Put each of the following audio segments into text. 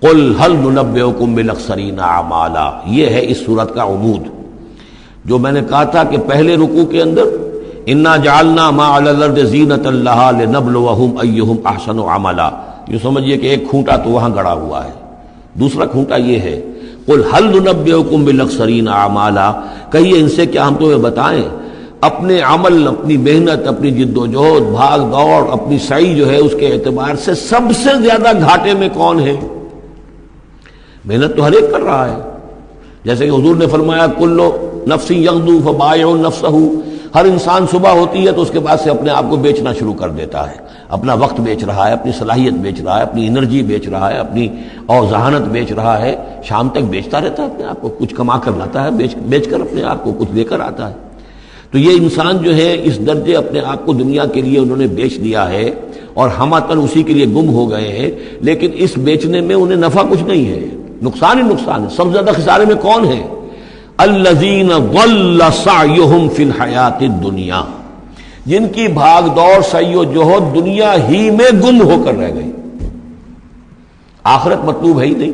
قل هل ننبئکم بالاخسرین اعمالا، یہ ہے اس صورت کا عمود. جو میں نے کہا تھا کہ پہلے رکوع کے اندر انا جعلنا ما علی الارض زینۃ لها لنبلوہم ایہم احسن عملا، یہ سمجھیے کہ ایک کھونٹا تو وہاں گڑا ہوا ہے، دوسرا کھونٹا یہ ہے قل هل ننبئکم بالاخسرین اعمالا، کہیے ان سے کیا ہم تمہیں بتائیں اپنے عمل، اپنی محنت، اپنی جد و جہد، بھاگ دوڑ، اپنی سعی جو ہے اس کے اعتبار سے سب سے زیادہ گھاٹے میں کون ہے؟ محنت تو ہر ایک کر رہا ہے، جیسے کہ حضور نے فرمایا کل نفس یغدو فبائع نفسہ، ہر انسان صبح ہوتی ہے تو اس کے بعد سے اپنے آپ کو بیچنا شروع کر دیتا ہے، اپنا وقت بیچ رہا ہے، اپنی صلاحیت بیچ رہا ہے، اپنی انرجی بیچ رہا ہے، اپنی اور ذہانت بیچ رہا ہے، شام تک بیچتا رہتا ہے اپنے آپ کو، کچھ کما کر لاتا ہے، بیچ کر اپنے آپ کو کچھ لے کر آتا ہے. تو یہ انسان جو ہے اس درجے اپنے آپ کو دنیا کے لیے انہوں نے بیچ دیا ہے اور ہم اسی کے لیے گم ہو گئے ہیں، لیکن اس بیچنے میں انہیں نفع کچھ نہیں ہے، نقصان ہی نقصان ہے. سب سے زیادہ خسارے میں کون ہے؟ الذین ضل سعیہم فی الحیات الدنیا، جن کی بھاگ دوڑ سعی و جہد دنیا ہی میں گم ہو کر رہ گئی، آخرت مطلوب ہے ہی نہیں.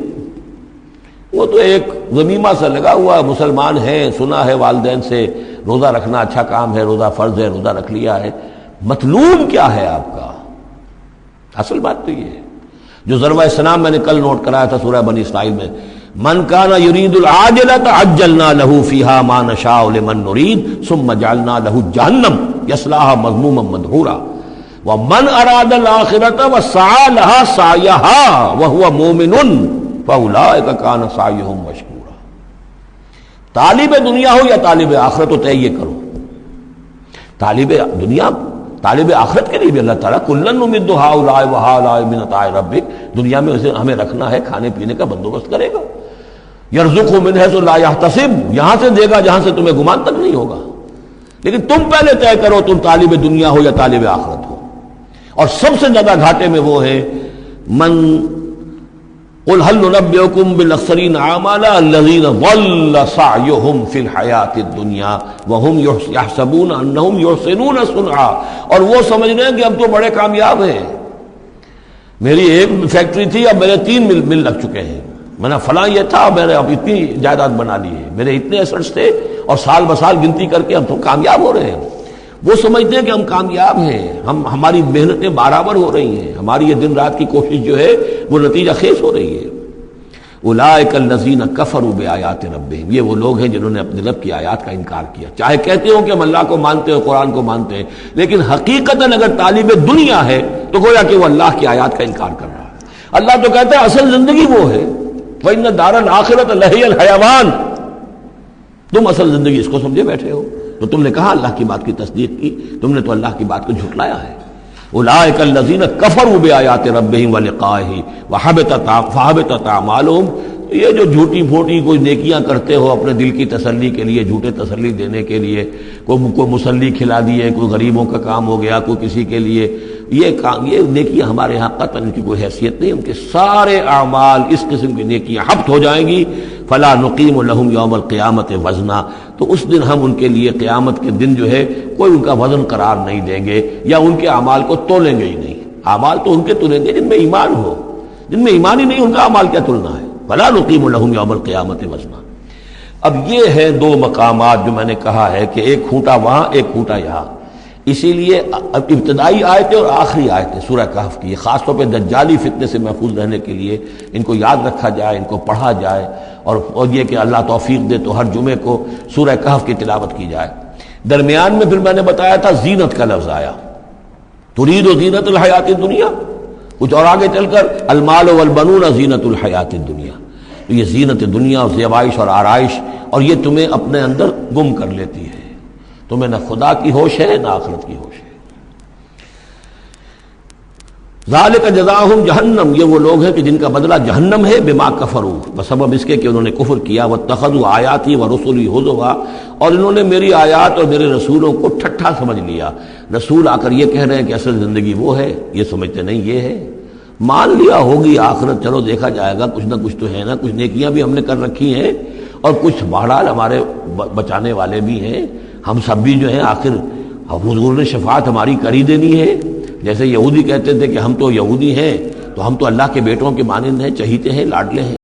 وہ تو ایک ضمیمہ سا لگا ہوا، مسلمان ہیں، سنا ہے والدین سے روزہ رکھنا اچھا کام ہے، روزہ فرض ہے، روزہ رکھ لیا ہے، مطلوب کیا ہے آپ کا؟ اصل بات تو یہ ہے جو ضربہ اسلام میں نے کل نوٹ کرایا تھا سورہ بنی اسرائیل میں، من کان یرید العاجلۃ عجلنا له فیہا ما نشاء لمن نرید ثم جعلنا له جہنم یصلاها مذموما مدحورا ومن اراد الاخرۃ وسعى لها سعیها وهو مؤمن فاولئک کان سعیهم مشکورا. طالب دنیا ہو یا طالب آخرت ہو، طے یہ کرو. طالب دنیا، طالب آخرت کے لیے بھی اللہ تعالیٰ کلن نمد ہؤلاء وہؤلاء من عطاء ربک، دنیا میں اسے ہمیں رکھنا ہے، کھانے پینے کا بندوبست کرے گا. یرزق من حیث لا یحتسب، یہاں سے دے گا جہاں سے تمہیں گمان تک نہیں ہوگا. لیکن تم پہلے طے کرو تم طالب دنیا ہو یا طالب آخرت ہو. اور سب سے زیادہ گھاٹے میں وہ ہے من قل هل ننبئکم بالاخسرین اعمالا الذین ضل سعیہم فی الحیات الدنیا وہم یحسبون انہم یحسنون صنعا، اور وہ سمجھ رہے ہیں کہ اب تو بڑے کامیاب ہیں، میری ایک فیکٹری تھی اب میرے 3 مل لگ چکے ہیں، میں نے فلاں یہ تھا میں نے اب اتنی جائیداد بنا لی ہے، میرے اتنے ایسٹس تھے اور سال بسال گنتی کر کے ہم تو کامیاب ہو رہے ہیں. وہ سمجھتے ہیں کہ ہم کامیاب ہیں، ہماری محنتیں برابر ہو رہی ہیں، ہماری یہ دن رات کی کوشش جو ہے وہ نتیجہ خیز ہو رہی ہے. اولئک الذین کفروا بآیات ربہم، یہ وہ لوگ ہیں جنہوں نے اپنے رب کی آیات کا انکار کیا. چاہے کہتے ہو کہ ہم اللہ کو مانتے ہیں، قرآن کو مانتے ہیں، لیکن حقیقتاً اگر طالب دنیا ہے تو گویا کہ وہ اللہ کی آیات کا انکار کر رہا ہے. اللہ تو کہتا ہے اصل زندگی وہ ہے، وَإِنَّ دَارَ الْآخِرَةَ لَهِيَ الْحَيَوَانُ، تم اصل زندگی اس کو سمجھے بیٹھے ہو. تو تم نے کہا اللہ کی بات کی تصدیق کی، تم نے تو اللہ کی بات کو جھٹلایا ہے. اولئک الذین کفروا بآیات ربہم ولقائہ فحبطت اعمالہم، یہ جو جھوٹی پھوٹی کوئی نیکیاں کرتے ہو اپنے دل کی تسلی کے لیے، جھوٹے تسلی دینے کے لیے، کوئی مسلی کھلا دیے، کوئی غریبوں کا کام ہو گیا، کوئی کسی کے لیے، یہ نیکیاں ہمارے ہاں قطعاً ان کی کوئی حیثیت نہیں. ان کے سارے اعمال اس قسم کی نیکیاں حبط ہو جائیں گی. فلا نقیم لہم یوم القیامت وزنا، تو اس دن ہم ان کے لیے قیامت کے دن جو ہے کوئی ان کا وزن قرار نہیں دیں گے یا ان کے اعمال کو تولیں گے ہی نہیں. اعمال تو ان کے تلیں گے جن میں ایمان ہو، جن میں ایمان ہی نہیں ان کا اعمال کیا تلنا ہے. فلا نقیم لہم یوم القیامت وزنا. اب یہ ہے 2 مقامات جو میں نے کہا ہے کہ ایک کھوٹا وہاں ایک کھوٹا یہاں. اسی لیے ابتدائی آیتیں اور آخری آیتیں سورہ کہف کی خاص طور پہ دجالی فتنے سے محفوظ رہنے کے لیے ان کو یاد رکھا جائے، ان کو پڑھا جائے، اور یہ کہ اللہ توفیق دے تو ہر جمعے کو سورہ کہف کی تلاوت کی جائے. درمیان میں پھر میں نے بتایا تھا زینت کا لفظ آیا، ترید زینت الحیات الدنیا، کچھ اور آگے چل کر المال والبنون زینت الحیات الدنیا. تو یہ زینت دنیا اور زیبائش اور آرائش، اور یہ تمہیں اپنے اندر گم کر لیتی ہے، تمہیں نہ خدا کی ہوش ہے نہ آخرت کی ہوش ہے. ذالک جزاؤہم جہنم، یہ وہ لوگ ہیں کہ جن کا بدلہ جہنم ہے، بما کفروا، بسبب اس کے کہ انہوں نے کفر کیا، واتخذوا آیاتی ورسلی ہزوا، اور انہوں نے میری آیات اور میرے رسولوں کو ٹھٹھا سمجھ لیا. رسول آ کر یہ کہہ رہے ہیں کہ اصل زندگی وہ ہے، یہ سمجھتے نہیں یہ ہے. مان لیا ہوگی آخرت، چلو دیکھا جائے گا، کچھ نہ کچھ تو ہے نا، کچھ نیکیاں بھی ہم نے کر رکھی ہیں اور کچھ بہرحال ہمارے بچانے والے بھی ہیں، ہم سب بھی جو ہیں آخر حضور نے شفاعت ہماری کر ہی دینی ہے. جیسے یہودی کہتے تھے کہ ہم تو یہودی ہیں تو ہم تو اللہ کے بیٹوں کے مانند ہیں، چہیتے ہیں، لاڈلے ہیں۔